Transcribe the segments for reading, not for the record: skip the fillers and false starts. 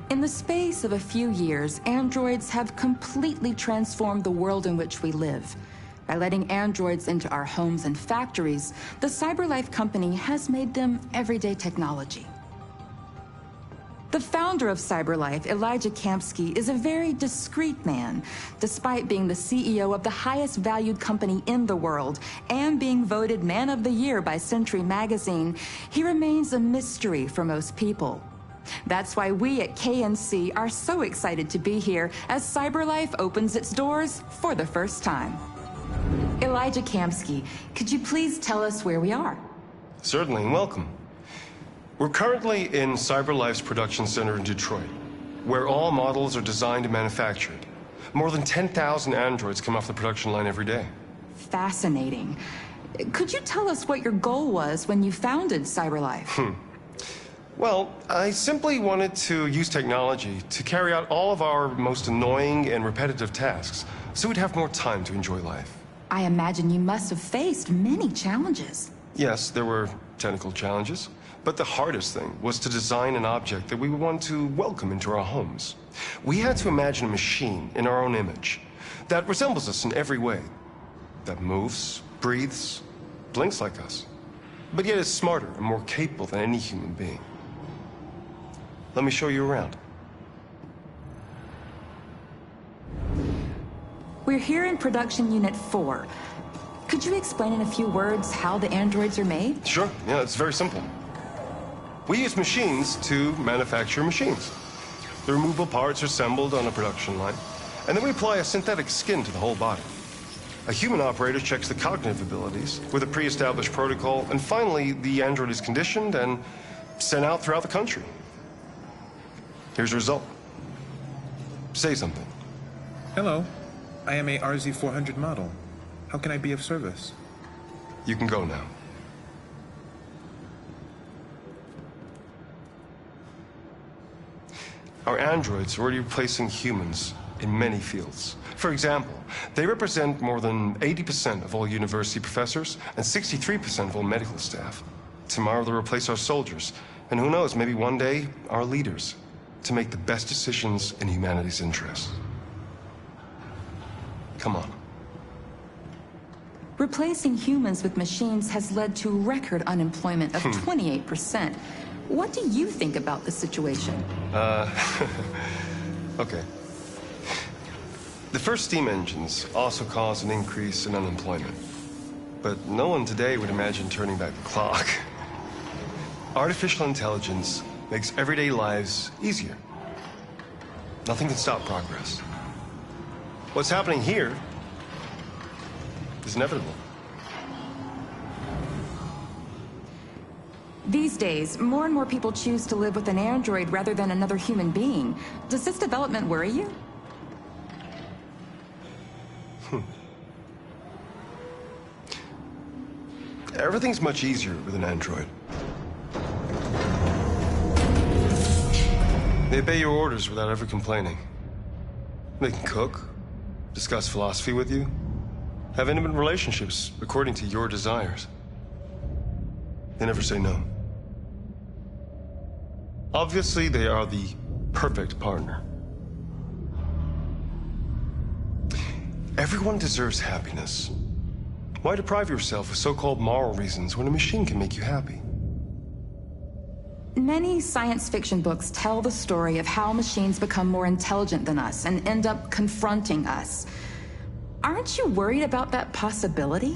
In the space of a few years, androids have completely transformed the world in which we live. By letting androids into our homes and factories, the CyberLife company has made them everyday technology. The founder of CyberLife, Elijah Kamsky, is a very discreet man. Despite being the CEO of the highest valued company in the world and being voted Man of the Year by Century Magazine, he remains a mystery for most people. That's why we at KNC are so excited to be here as CyberLife opens its doors for the first time. Elijah Kamsky, could you please tell us where we are? Certainly, and welcome. We're currently in CyberLife's production center in Detroit, where all models are designed and manufactured. More than 10,000 androids come off the production line every day. Fascinating. Could you tell us what your goal was when you founded CyberLife? Well, I simply wanted to use technology to carry out all of our most annoying and repetitive tasks, so we'd have more time to enjoy life. I imagine you must have faced many challenges. Yes, there were technical challenges, but the hardest thing was to design an object that we would want to welcome into our homes. We had to imagine a machine in our own image that resembles us in every way, that moves, breathes, blinks like us, but yet is smarter and more capable than any human being. Let me show you around. We're here in Production Unit 4. Could you explain in a few words how the androids are made? Sure, yeah, it's very simple. We use machines to manufacture machines. The removable parts are assembled on a production line, and then we apply a synthetic skin to the whole body. A human operator checks the cognitive abilities with a pre-established protocol, and finally, the android is conditioned and sent out throughout the country. Here's the result. Say something. Hello. I am a RZ400 model. How can I be of service? You can go now. Our androids are already replacing humans in many fields. For example, they represent more than 80% of all university professors and 63% of all medical staff. Tomorrow they'll replace our soldiers, and who knows, maybe one day, our leaders, to make the best decisions in humanity's interest. Come on. Replacing humans with machines has led to record unemployment of 28%. What do you think about the situation? Okay. The first steam engines also caused an increase in unemployment. But no one today would imagine turning back the clock. Artificial intelligence makes everyday lives easier. Nothing can stop progress. What's happening here is inevitable. These days, more and more people choose to live with an android rather than another human being. Does this development worry you? Everything's much easier with an android. They obey your orders without ever complaining. They can cook, discuss philosophy with you, have intimate relationships according to your desires. They never say no. Obviously, they are the perfect partner. Everyone deserves happiness. Why deprive yourself of so-called moral reasons when a machine can make you happy? Many science fiction books tell the story of how machines become more intelligent than us and end up confronting us. Aren't you worried about that possibility?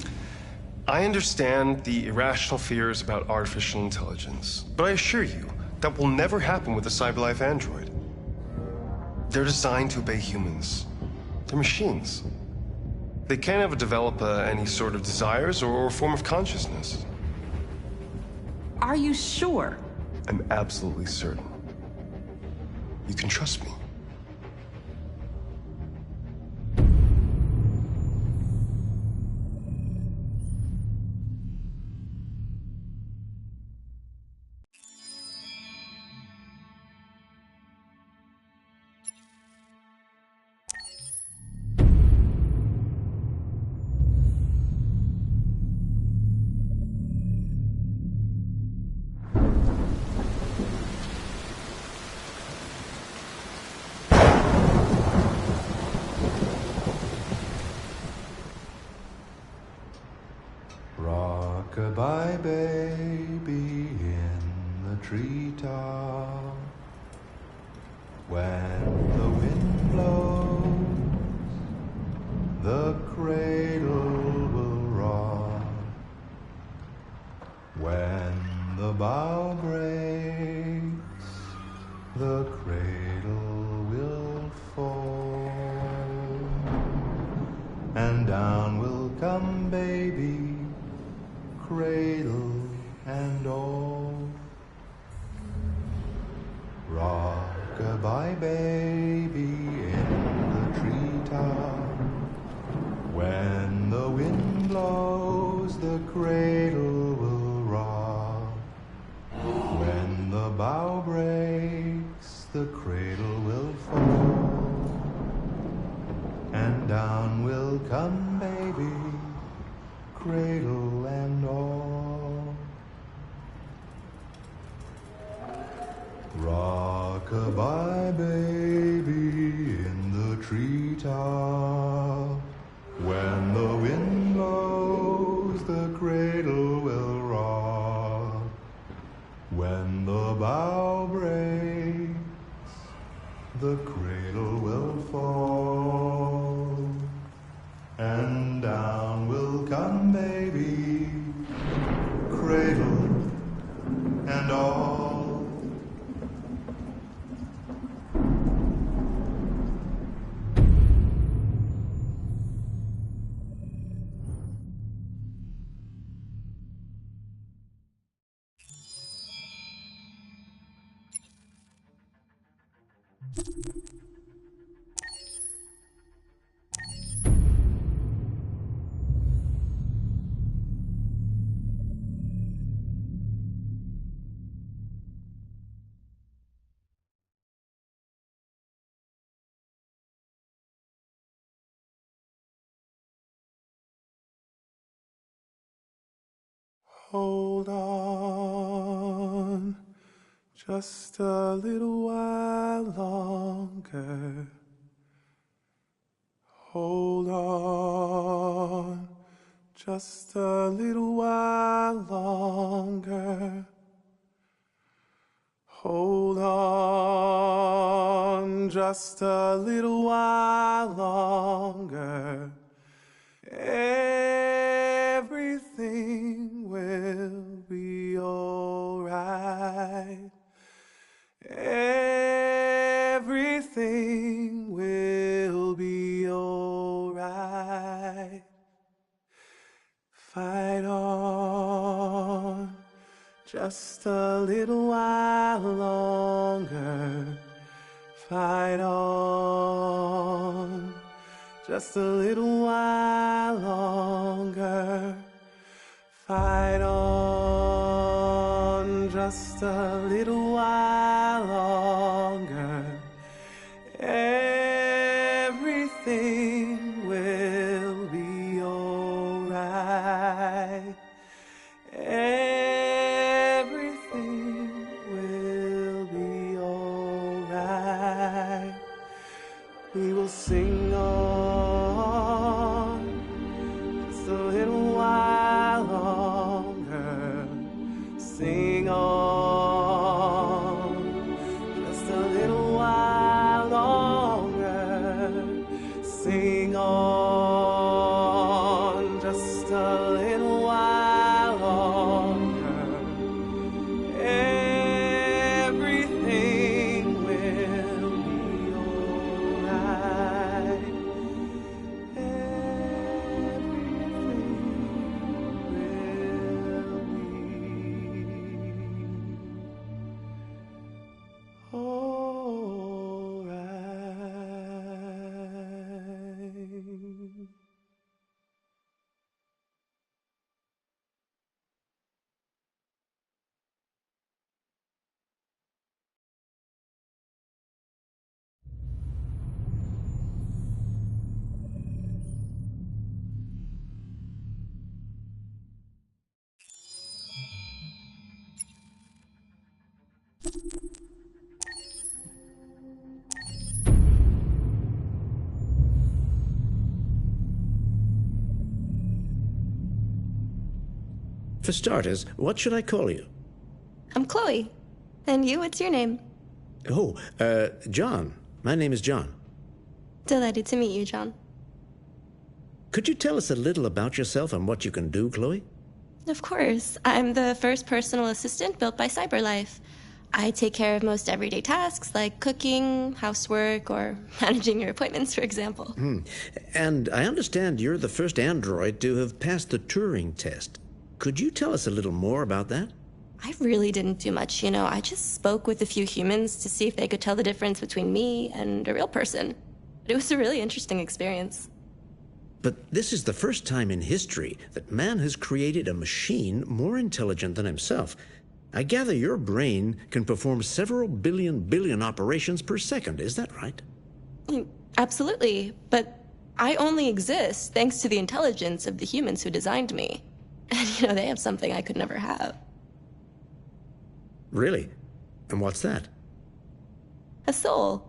I understand the irrational fears about artificial intelligence, but I assure you that will never happen with a CyberLife android. They're designed to obey humans. They're machines. They can't ever develop any sort of desires or form of consciousness. Are you sure? I'm absolutely certain. You can trust me. Rock-a-bye baby in the treetop. When the wind blows, the cradle will rock. When the bough breaks, the cradle will fall. And down will come baby, cradle and all. Rock-a-bye baby in the treetop. When the wind blows, the cradle will rock. When the bough breaks, the cradle will fall. And down will come baby, cradle and all. Rock-a-bye baby in the treetop. When the wind blows, the cradle will rock. When the bough breaks, the cradle will fall. And down will come baby, cradle and all. Hold on, just a little while longer. Hold on, just a little while longer. Hold on, just a little while longer. Everything will be alright. Everything will be alright. Fight on, just a little while longer. Fight on, just a little while longer. Fight on, just a little while longer. Everything will be alright. Everything will be alright. We will sing on, just a little while longer. Sing on, just a little while longer. Sing on, just a little while longer. Everything will be alright. Everything will be For starters, what should I call you? I'm Chloe. And you, what's your name? Oh, John. My name is John. Delighted to meet you, John. Could you tell us a little about yourself and what you can do, Chloe? Of course. I'm the first personal assistant built by CyberLife. I take care of most everyday tasks like cooking, housework, or managing your appointments, for example. And I understand you're the first android to have passed the Turing test. Could you tell us a little more about that? I really didn't do much, you know. I just spoke with a few humans to see if they could tell the difference between me and a real person. It was a really interesting experience. But this is the first time in history that man has created a machine more intelligent than himself. I gather your brain can perform several billion operations per second. Is that right? Absolutely. But I only exist thanks to the intelligence of the humans who designed me. And, you know, they have something I could never have. Really? And what's that? A soul.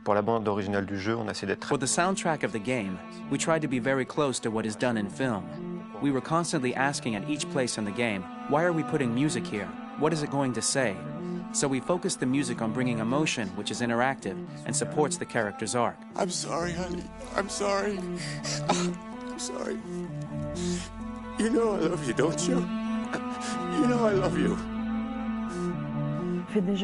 Pour la bande originale du jeu, on a essayé d'être... For the soundtrack of the game, we tried to be very close to what is done in film. We were constantly asking at each place in the game, why are we putting music here? What is it going to say? So we focused the music on bringing emotion, which is interactive, and supports the character's arc. I'm sorry, honey. I'm sorry. I'm sorry. You know I love you, don't you? You know I love you.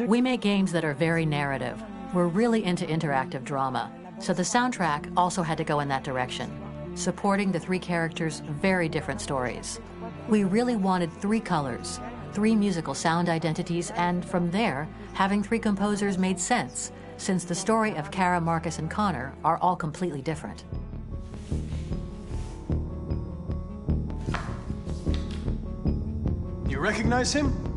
We make games that are very narrative. We're really into interactive drama, so the soundtrack also had to go in that direction, supporting the three characters' very different stories. We really wanted three colors, three musical sound identities, and from there, having three composers made sense, since the story of Kara, Marcus, and Connor are all completely different. You recognize him?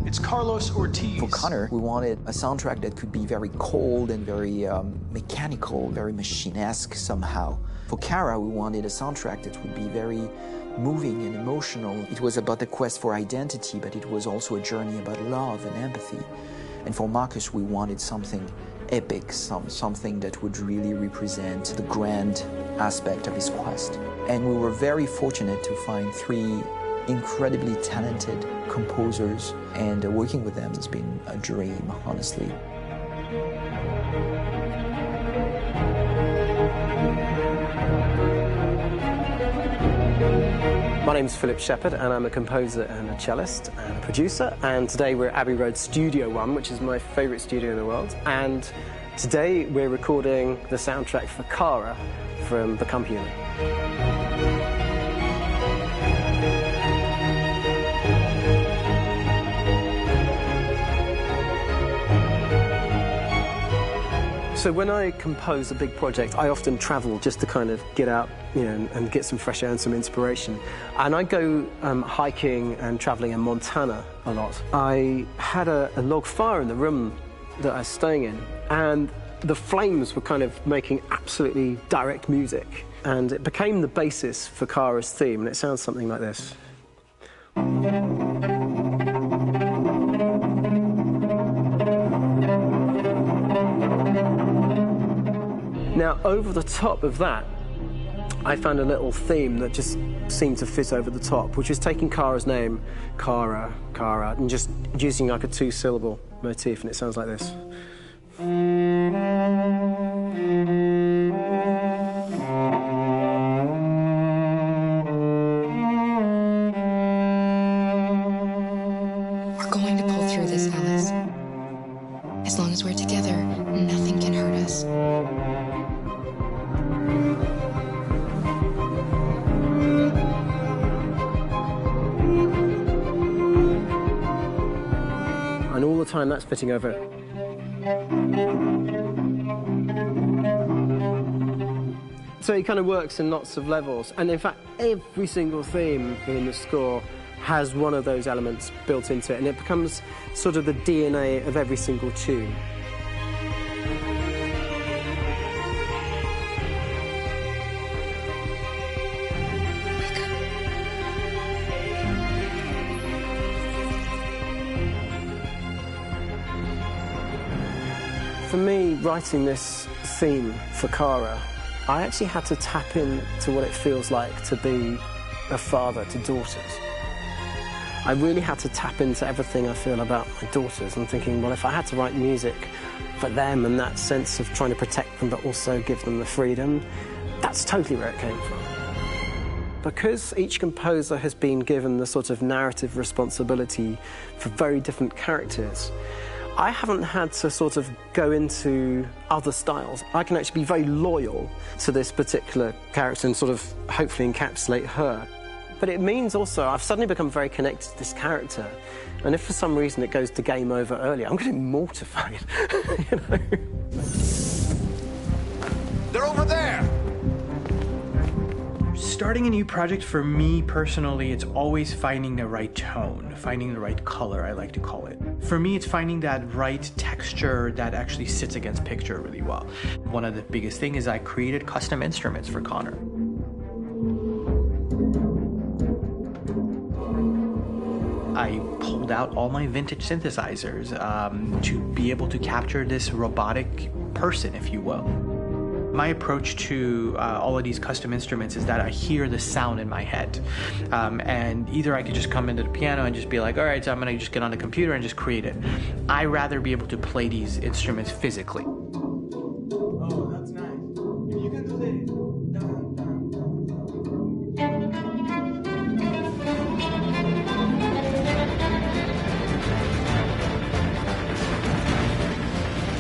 It's Carlos Ortiz. For Connor, we wanted a soundtrack that could be very cold and very mechanical, very machine-esque somehow. For Kara, we wanted a soundtrack that would be very moving and emotional. It was about the quest for identity, but it was also a journey about love and empathy. And for Marcus, we wanted something epic, something that would really represent the grand aspect of his quest. And we were very fortunate to find three incredibly talented composers, and working with them has been a dream, honestly. My name is Philip Shepherd, and I'm a composer and a cellist and a producer. And today we're at Abbey Road Studio One, which is my favourite studio in the world. And today we're recording the soundtrack for Kara from Become Human. So when I compose a big project, I often travel just to kind of get out, you know, and get some fresh air and some inspiration. And I go hiking and traveling in Montana a lot. I had a log fire in the room that I was staying in, and the flames were kind of making absolutely direct music. And it became the basis for Kara's theme, and it sounds something like this. Now, over the top of that, I found a little theme that just seemed to fit over the top, which is taking Kara's name, Kara, Kara, and just using like a two-syllable motif, and it sounds like this. We're going to pull through this, Alice. As long as we're together, nothing can hurt us. And all the time that's fitting over. So it kind of works in lots of levels. And in fact, every single theme in the score has one of those elements built into it, and it becomes sort of the DNA of every single tune. For me, writing this theme for Kara, I actually had to tap into what it feels like to be a father to daughters. I really had to tap into everything I feel about my daughters and thinking, well, if I had to write music for them and that sense of trying to protect them but also give them the freedom, that's totally where it came from. Because each composer has been given the sort of narrative responsibility for very different characters, I haven't had to sort of go into other styles. I can actually be very loyal to this particular character and sort of hopefully encapsulate her. But it means also I've suddenly become very connected to this character. And if for some reason it goes to game over early, I'm going to be mortified, you know? They're over there! Starting a new project, for me personally, it's always finding the right tone, finding the right color, I like to call it. For me, it's finding that right texture that actually sits against picture really well. One of the biggest things is I created custom instruments for Connor. I pulled out all my vintage synthesizers to be able to capture this robotic person, if you will. My approach to all of these custom instruments is that I hear the sound in my head. And either I could just come into the piano and just be like, all right, so I'm gonna just get on the computer and just create it. I rather be able to play these instruments physically. Oh, that's nice. If you can do that.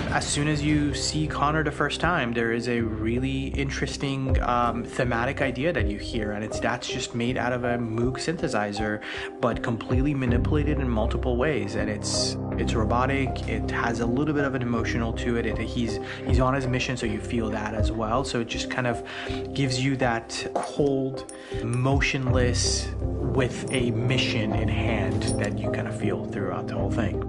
As soon as you see Connor the first time, there is a really interesting thematic idea that you hear, and that's just made out of a Moog synthesizer, but completely manipulated in multiple ways. And it's robotic. It has a little bit of an emotional to it. He's on his mission, so you feel that as well. So it just kind of gives you that cold, motionless, with a mission in hand that you kind of feel throughout the whole thing.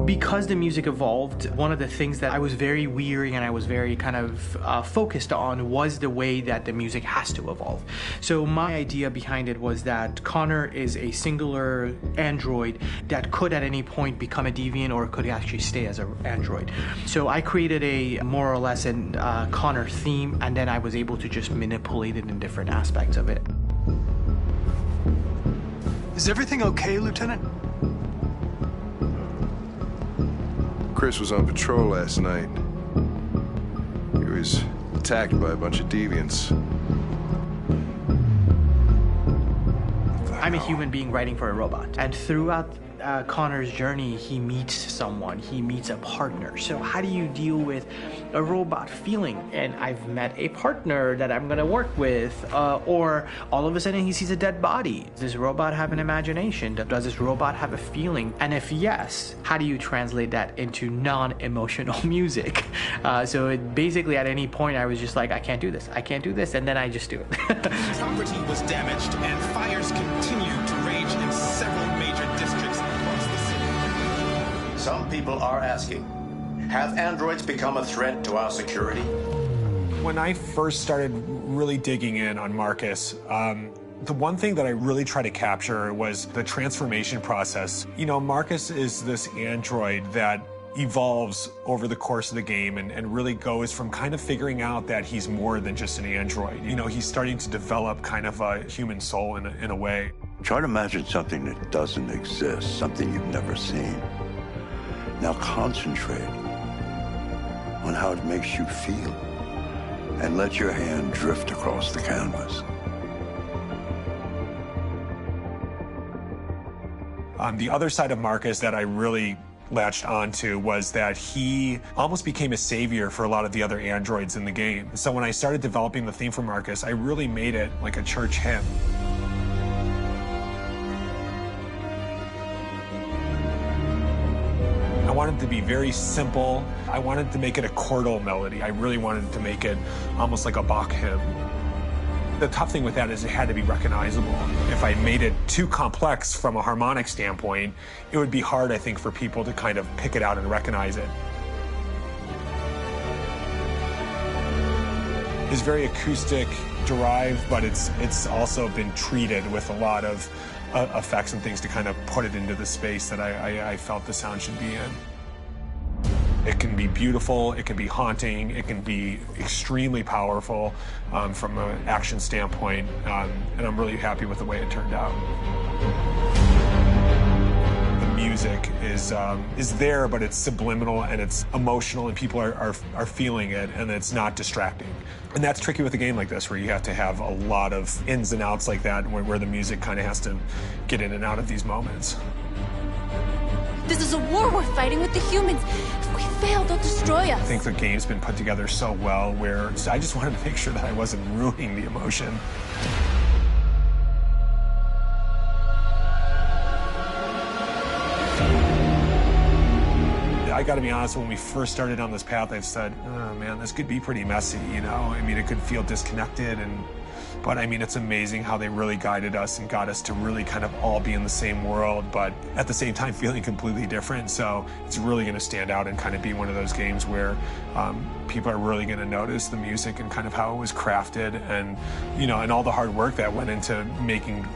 Because the music evolved, one of the things that I was very weary and I was very kind of focused on was the way that the music has to evolve. So my idea behind it was that Connor is a singular android that could at any point become a deviant or could actually stay as an android. So I created a more or less an Connor theme, and then I was able to just manipulate it in different aspects of it. Is everything okay, Lieutenant? Chris was on patrol last night. He was attacked by a bunch of deviants. I'm a human being writing for a robot, and throughout Connor's journey, he meets someone, he meets a partner. So how do you deal with a robot feeling? And I've met a partner that I'm gonna work with, or all of a sudden he sees a dead body. Does this robot have an imagination? Does this robot have a feeling? And if yes, how do you translate that into non-emotional music? So it basically at any point I was just like, I can't do this, and then I just do it. Property was damaged and fires continue to rage in several major districts across the city. Some people are asking, have androids become a threat to our security? When I first started really digging in on Marcus, the one thing that I really tried to capture was the transformation process. You know, Marcus is this android that evolves over the course of the game and really goes from kind of figuring out that he's more than just an android. You know, he's starting to develop kind of a human soul in a way. Try to imagine something that doesn't exist, something you've never seen. Now concentrate on how it makes you feel and let your hand drift across the canvas. The other side of Marcus that I really latched onto was that he almost became a savior for a lot of the other androids in the game. So when I started developing the theme for Marcus, I really made it like a church hymn. I wanted it to be very simple. I wanted to make it a chordal melody. I really wanted to make it almost like a Bach hymn. The tough thing with that is it had to be recognizable. If I made it too complex from a harmonic standpoint, it would be hard, I think, for people to kind of pick it out and recognize it. is very acoustic derived, but it's also been treated with a lot of effects and things to kind of put it into the space that I felt the sound should be in. It can be beautiful, it can be haunting, it can be extremely powerful from an action standpoint, and I'm really happy with the way it turned out. The music is there, but it's subliminal and it's emotional, and people are feeling it, and it's not distracting. And that's tricky with a game like this, where you have to have a lot of ins and outs like that, where the music kind of has to get in and out of these moments. This is a war we're fighting with the humans. If we fail, they'll destroy us. I think the game's been put together so well where I just wanted to make sure that I wasn't ruining the emotion. I gotta be honest, when we first started on this path, I said, oh man, this could be pretty messy, you know? I mean, it could feel disconnected, but I mean, it's amazing how they really guided us and got us to really kind of all be in the same world, but at the same time feeling completely different. So it's really gonna stand out and kind of be one of those games where people are really gonna notice the music and kind of how it was crafted, and, you know, and all the hard work that went into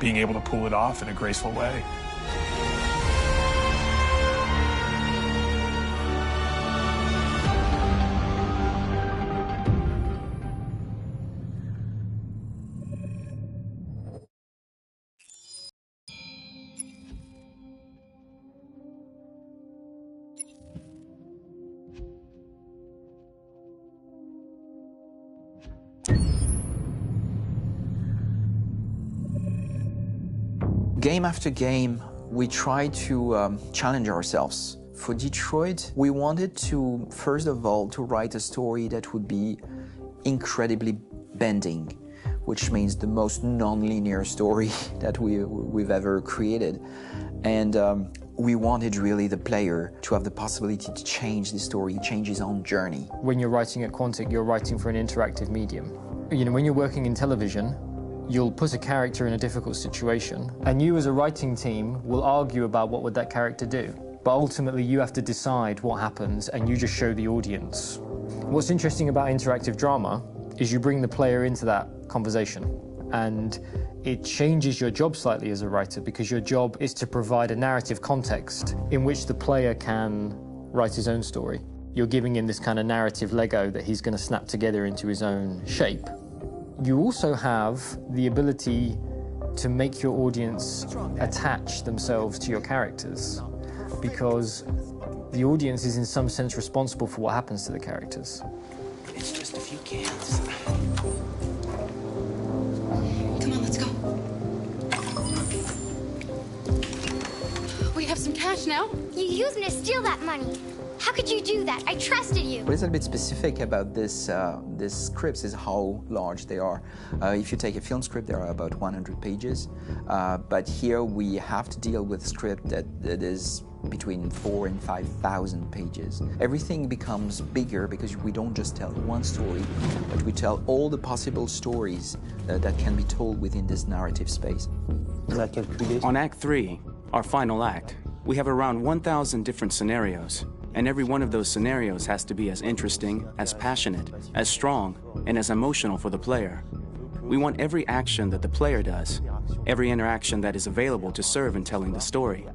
being able to pull it off in a graceful way. Game after game, we try to challenge ourselves. For Detroit, we wanted to, first of all, to write a story that would be incredibly bending, which means the most non-linear story that we've ever created. And we wanted really the player to have the possibility to change the story, change his own journey. When you're writing at Quantic, you're writing for an interactive medium. You know, when you're working in television, you'll put a character in a difficult situation, and you as a writing team will argue about what would that character do. But ultimately, you have to decide what happens, and you just show the audience. What's interesting about interactive drama is you bring the player into that conversation, and it changes your job slightly as a writer, because your job is to provide a narrative context in which the player can write his own story. You're giving him this kind of narrative Lego that he's going to snap together into his own shape. You also have the ability to make your audience attach themselves to your characters, because the audience is in some sense responsible for what happens to the characters. It's just a few cans. Come on, let's go. We have some cash now. You used me to steal that money. How could you do that? I trusted you. What is a bit specific about this scripts is how large they are. If you take a film script, there are about 100 pages. But here we have to deal with a script that is between 4,000 and 5,000 pages. Everything becomes bigger because we don't just tell one story, but we tell all the possible stories that can be told within this narrative space. On Act 3, our final act, we have around 1,000 different scenarios. And every one of those scenarios has to be as interesting, as passionate, as strong, and as emotional for the player. We want every action that the player does, every interaction that is available to serve in telling the story,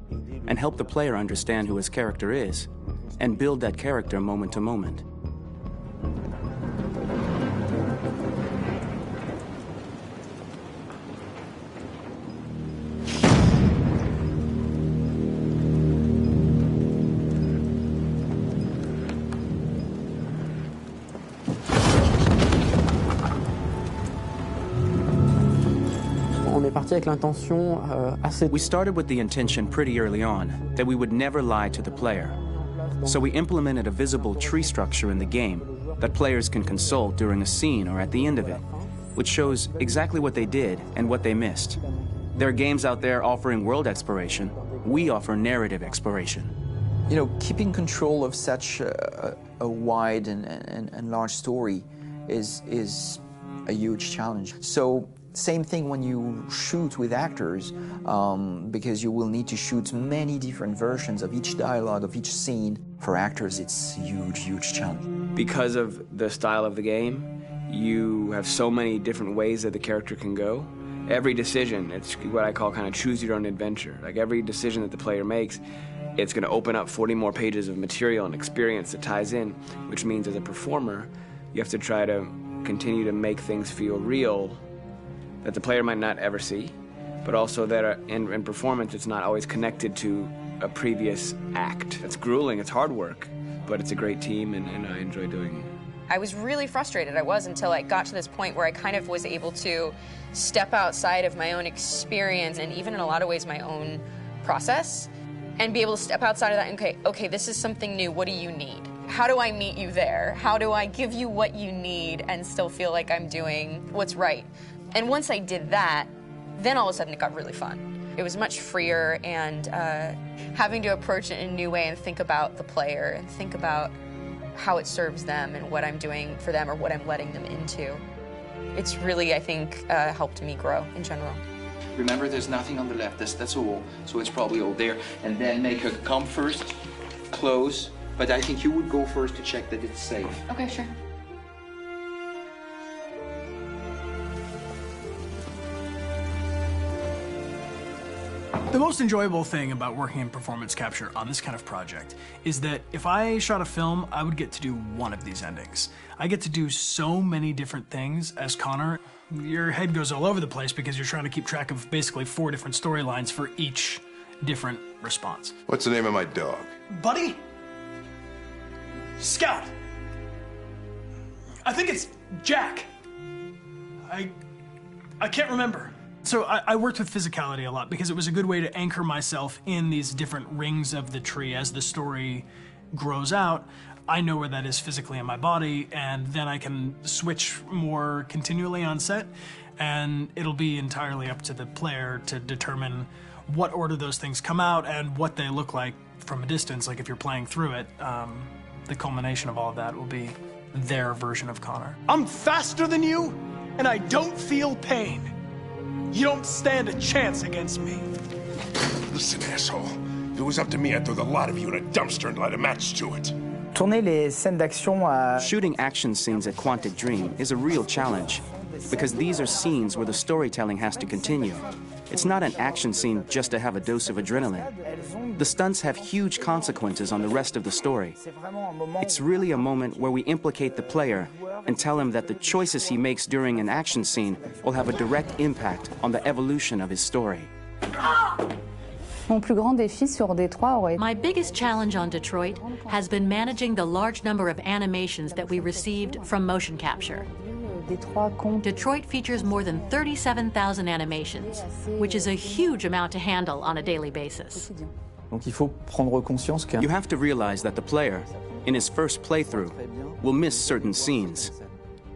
and help the player understand who his character is, and build that character moment to moment. We started with the intention pretty early on that we would never lie to the player. So we implemented a visible tree structure in the game that players can consult during a scene or at the end of it, which shows exactly what they did and what they missed. There are games out there offering world exploration. We offer narrative exploration. You know, keeping control of such a wide and large story is a huge challenge. So same thing when you shoot with actors, because you will need to shoot many different versions of each dialogue, of each scene. For actors, it's a huge, huge challenge. Because of the style of the game, you have so many different ways that the character can go. Every decision, it's what I call kind of choose your own adventure. Like every decision that the player makes, it's going to open up 40 more pages of material and experience that ties in, which means as a performer, you have to try to continue to make things feel real that the player might not ever see, but also that in performance, it's not always connected to a previous act. It's grueling, it's hard work, but it's a great team, and I enjoy doing it. I was really frustrated, until I got to this point where I kind of was able to step outside of my own experience and even in a lot of ways my own process and be able to step outside of that and, okay, this is something new, what do you need? How do I meet you there? How do I give you what you need and still feel like I'm doing what's right? And once I did that, then all of a sudden it got really fun. It was much freer, and having to approach it in a new way and think about the player and think about how it serves them and what I'm doing for them or what I'm letting them into. It's really, I think, helped me grow in general. Remember, there's nothing on the left. That's a wall, so it's probably all there. And then make her come first, close. But I think you would go first to check that it's safe. Okay, sure. The most enjoyable thing about working in performance capture on this kind of project is that if I shot a film, I would get to do one of these endings. I get to do so many different things as Connor. Your head goes all over the place because you're trying to keep track of basically 4 different storylines for each different response. What's the name of my dog? Buddy? Scout. I think it's Jack. I can't remember. So I worked with physicality a lot because it was a good way to anchor myself in these different rings of the tree. As the story grows out, I know where that is physically in my body, and then I can switch more continually on set, and it'll be entirely up to the player to determine what order those things come out and what they look like from a distance. Like if you're playing through it, the culmination of all of that will be their version of Connor. I'm faster than you, and I don't feel pain. You don't stand a chance against me. Listen, asshole. If it was up to me, I'd throw the lot of you in a dumpster and light a match to it. Shooting action scenes at Quantic Dream is a real challenge because these are scenes where the storytelling has to continue. It's not an action scene just to have a dose of adrenaline. The stunts have huge consequences on the rest of the story. It's really a moment where we implicate the player and tell him that the choices he makes during an action scene will have a direct impact on the evolution of his story. My biggest challenge on Detroit has been managing the large number of animations that we received from motion capture. Detroit features more than 37,000 animations, which is a huge amount to handle on a daily basis. You have to realize that the player, in his first playthrough, will miss certain scenes.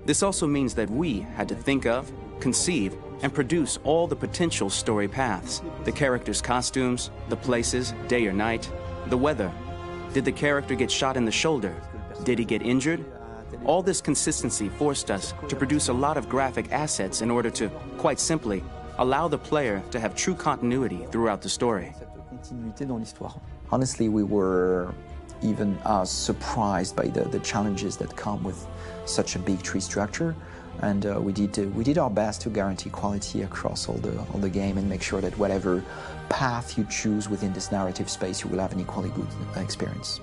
This also means that we had to think of, conceive, and produce all the potential story paths. The characters' costumes, the places, day or night, the weather. Did the character get shot in the shoulder? Did he get injured? All this consistency forced us to produce a lot of graphic assets in order to, quite simply, allow the player to have true continuity throughout the story. Honestly, we were even surprised by the challenges that come with such a big tree structure, and we did our best to guarantee quality across all the game and make sure that whatever path you choose within this narrative space, you will have an equally good experience.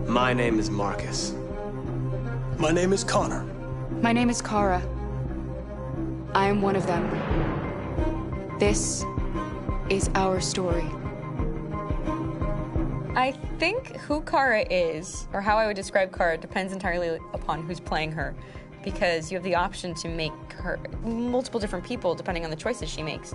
My name is Marcus. My name is Connor. My name is Kara. I am one of them. This is our story. I think who Kara is, or how I would describe Kara, depends entirely upon who's playing her, because you have the option to make her multiple different people depending on the choices she makes.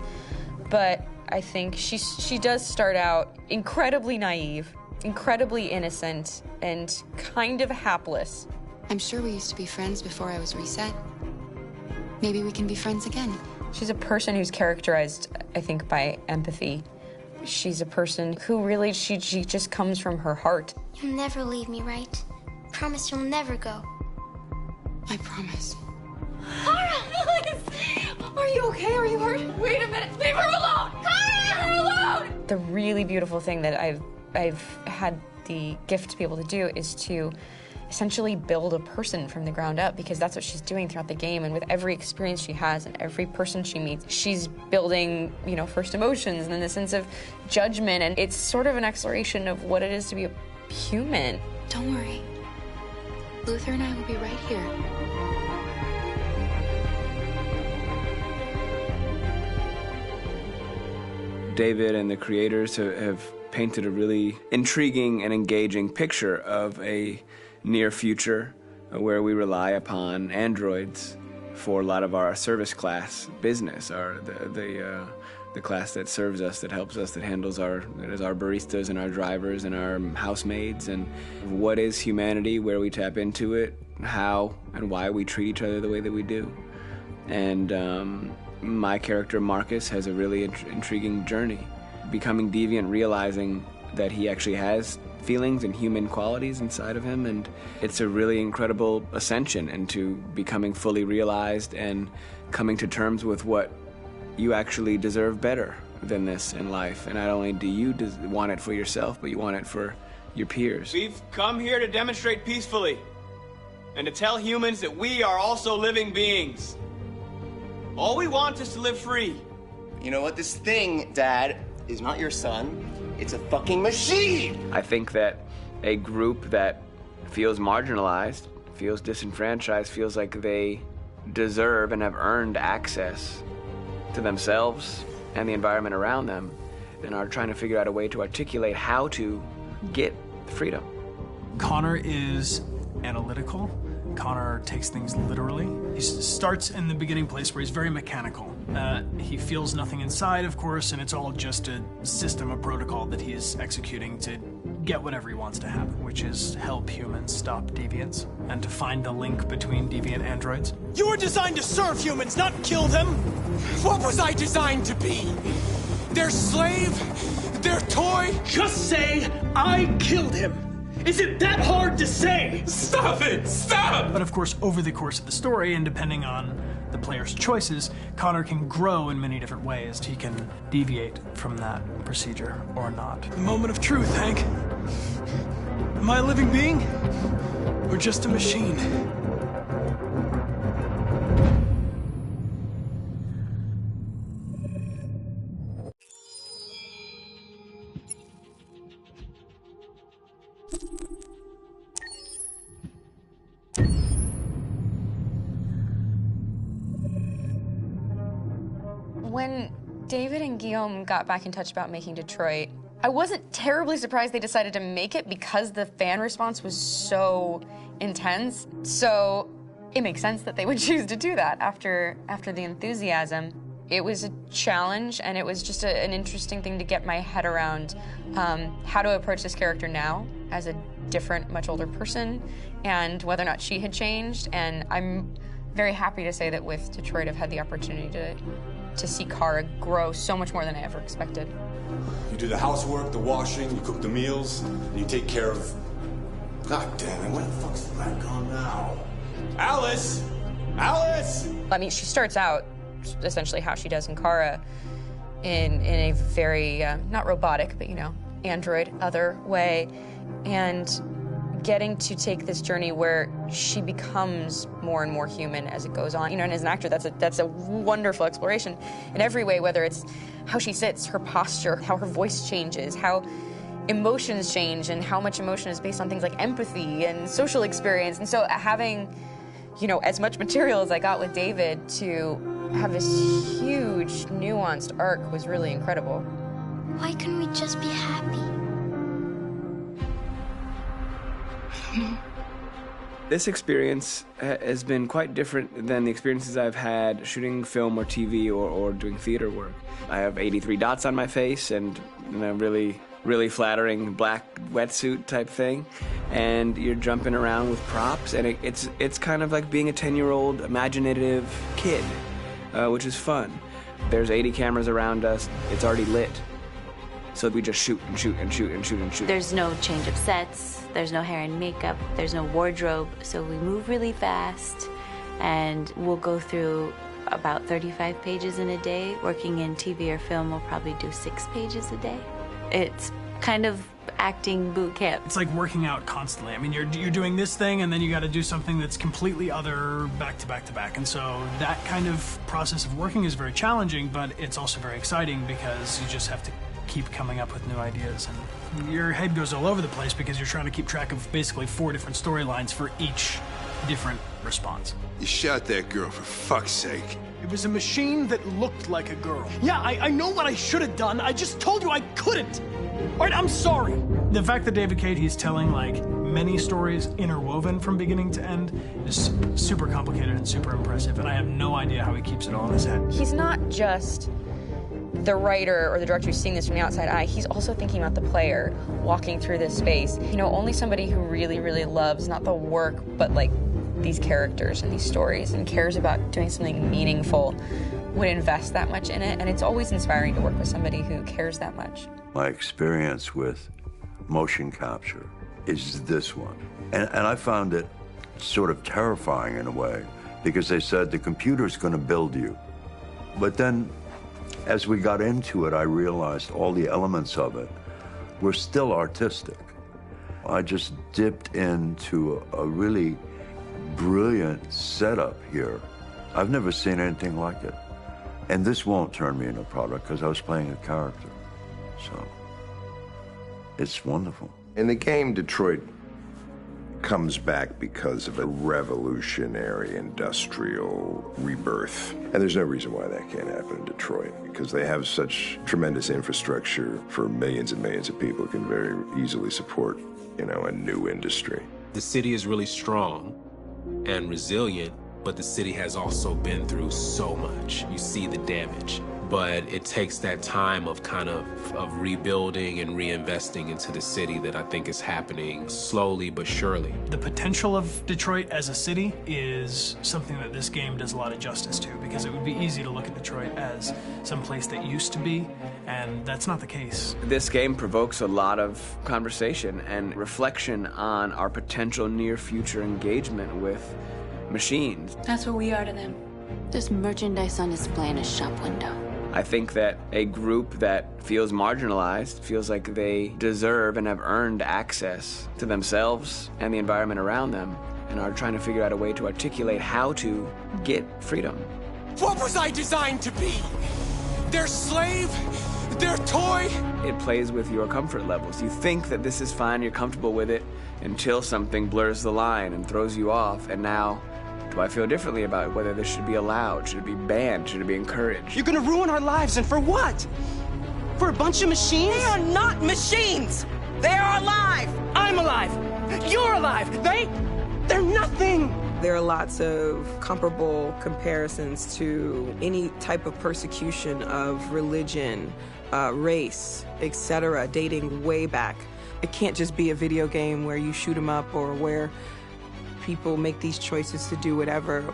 But I think she does start out incredibly naive, incredibly innocent, and kind of hapless. I'm sure we used to be friends before I was reset. Maybe we can be friends again. She's a person who's characterized, I think, by empathy She's a person who really, she just comes from her heart. You'll never leave me, right? Promise you'll never go. I promise. Kara, please! Are you okay? Are you hurt? Wait a minute. Leave her alone! Kara, leave her alone! The really beautiful thing that I've had the gift to be able to do is to essentially build a person from the ground up, because that's what she's doing throughout the game. And with every experience she has and every person she meets, she's building, you know, first emotions and then the sense of judgment. And it's sort of an exploration of what it is to be a human. Don't worry. Luther and I will be right here. David and the creators have painted a really intriguing and engaging picture of a near future where we rely upon androids for a lot of our service class business, the class that serves us, that helps us, that handles our baristas and our drivers and our housemaids. And what is humanity, where we tap into it, how and why we treat each other the way that we do. And my character Marcus has a really intriguing journey, becoming deviant, realizing that he actually has feelings and human qualities inside of him, and it's a really incredible ascension into becoming fully realized and coming to terms with what you actually deserve better than this in life. And not only do you want it for yourself, but you want it for your peers. We've come here to demonstrate peacefully and to tell humans that we are also living beings. All we want is to live free. You know what? This thing, Dad, is not your son. It's a fucking machine! I think that a group that feels marginalized, feels disenfranchised, feels like they deserve and have earned access to themselves and the environment around them, and are trying to figure out a way to articulate how to get freedom. Connor is analytical. Connor takes things literally. He starts in the beginning place where he's very mechanical. He feels nothing inside, of course, and it's all just a system, a protocol that he is executing to get whatever he wants to happen, which is help humans stop deviants and to find the link between deviant androids. You were designed to serve humans, not kill them! What was I designed to be? Their slave? Their toy? Just say, I killed him! Is it that hard to say? Stop it! Stop! But of course, over the course of the story, and depending on the player's choices, Connor can grow in many different ways. He can deviate from that procedure or not. The moment of truth, Hank. Am I a living being? Or just a machine? When David and Guillaume got back in touch about making Detroit, I wasn't terribly surprised they decided to make it because the fan response was so intense. So it makes sense that they would choose to do that after the enthusiasm. It was a challenge, and it was just an interesting thing to get my head around how to approach this character now as a different, much older person, and whether or not she had changed. And I'm very happy to say that with Detroit, I've had the opportunity to see Kara grow so much more than I ever expected. You do the housework, the washing, you cook the meals, and you take care of... God damn it, where the fuck's the rat gone now? Alice! Alice! I mean, she starts out essentially how she does in Kara in a very, not robotic, but, you know, android, other way. And getting to take this journey where she becomes more and more human as it goes on. You know, and as an actor, that's a wonderful exploration in every way, whether it's how she sits, her posture, how her voice changes, how emotions change, and how much emotion is based on things like empathy and social experience. And so having, you know, as much material as I got with David to have this huge, nuanced arc was really incredible. Why couldn't we just be happy? This experience has been quite different than the experiences I've had shooting film or TV or doing theater work. I have 83 dots on my face and a really, really flattering black wetsuit type thing, and you're jumping around with props, and it's kind of like being a 10-year-old imaginative kid, which is fun. There's 80 cameras around us. It's already lit. So we just shoot and shoot and shoot and shoot and shoot. There's no change of sets, there's no hair and makeup, there's no wardrobe, so we move really fast, and we'll go through about 35 pages in a day. Working in TV or film, we'll probably do 6 pages a day. It's kind of acting boot camp. It's like working out constantly. I mean, you're doing this thing, and then you got to do something that's completely other back to back to back. And so that kind of process of working is very challenging, but it's also very exciting because you just have to keep coming up with new ideas, and your head goes all over the place because you're trying to keep track of basically 4 different storylines for each different response. You shot that girl, for fuck's sake. It was a machine that looked like a girl. Yeah, I know what I should have done. I just told you I couldn't. All right, I'm sorry. The fact that David Cage, he's telling like many stories interwoven from beginning to end is super complicated and super impressive, and I have no idea how he keeps it all in his head. He's not just the writer or the director who's seeing this from the outside eye. He's also thinking about the player walking through this space. You know, only somebody who really, really loves not the work, but like these characters and these stories and cares about doing something meaningful would invest that much in it. And it's always inspiring to work with somebody who cares that much. My experience with motion capture is this one. And I found it sort of terrifying in a way, because they said the computer's going to build you. But then as we got into it, I realized all the elements of it were still artistic. I just dipped into a really brilliant setup here. I've never seen anything like it. And this won't turn me into a product because I was playing a character. So it's wonderful. In the game, Detroit comes back because of a revolutionary industrial rebirth. And there's no reason why that can't happen in Detroit, because they have such tremendous infrastructure for millions and millions of people who can very easily support, you know, a new industry. The city is really strong and resilient, but the city has also been through so much. You see the damage. But it takes that time of kind of rebuilding and reinvesting into the city that I think is happening slowly but surely. The potential of Detroit as a city is something that this game does a lot of justice to, because it would be easy to look at Detroit as some place that used to be, and that's not the case. This game provokes a lot of conversation and reflection on our potential near-future engagement with machines. That's what we are to them. There's merchandise on display in a shop window. I think that a group that feels marginalized, feels like they deserve and have earned access to themselves and the environment around them, and are trying to figure out a way to articulate how to get freedom. What was I designed to be? Their slave? Their toy? It plays with your comfort levels. You think that this is fine, you're comfortable with it, until something blurs the line and throws you off, and now do I feel differently about whether this should be allowed? Should it be banned? Should it be encouraged? You're gonna ruin our lives, and for what? For a bunch of machines? They are not machines! They are alive! I'm alive! You're alive! They're nothing! There are lots of comparable comparisons to any type of persecution of religion, race, etc., dating way back. It can't just be a video game where you shoot 'em up or where people make these choices to do whatever.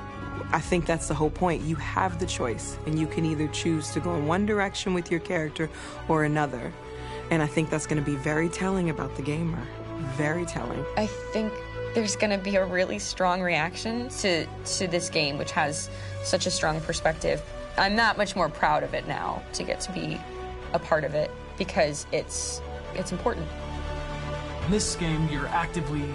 I think that's the whole point. You have the choice, and you can either choose to go in one direction with your character or another. And I think that's going to be very telling about the gamer. Very telling. I think there's going to be a really strong reaction to this game, which has such a strong perspective. I'm that much more proud of it now to get to be a part of it, because it's important. In this game, you're actively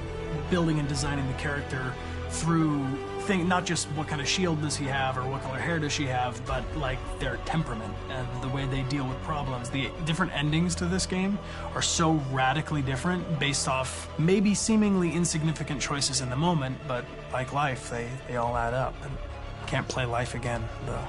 building and designing the character through not just what kind of shield does he have or what color hair does she have, but like their temperament and the way they deal with problems. The different endings to this game are so radically different based off maybe seemingly insignificant choices in the moment, but like life, they all add up. And can't play life again, though.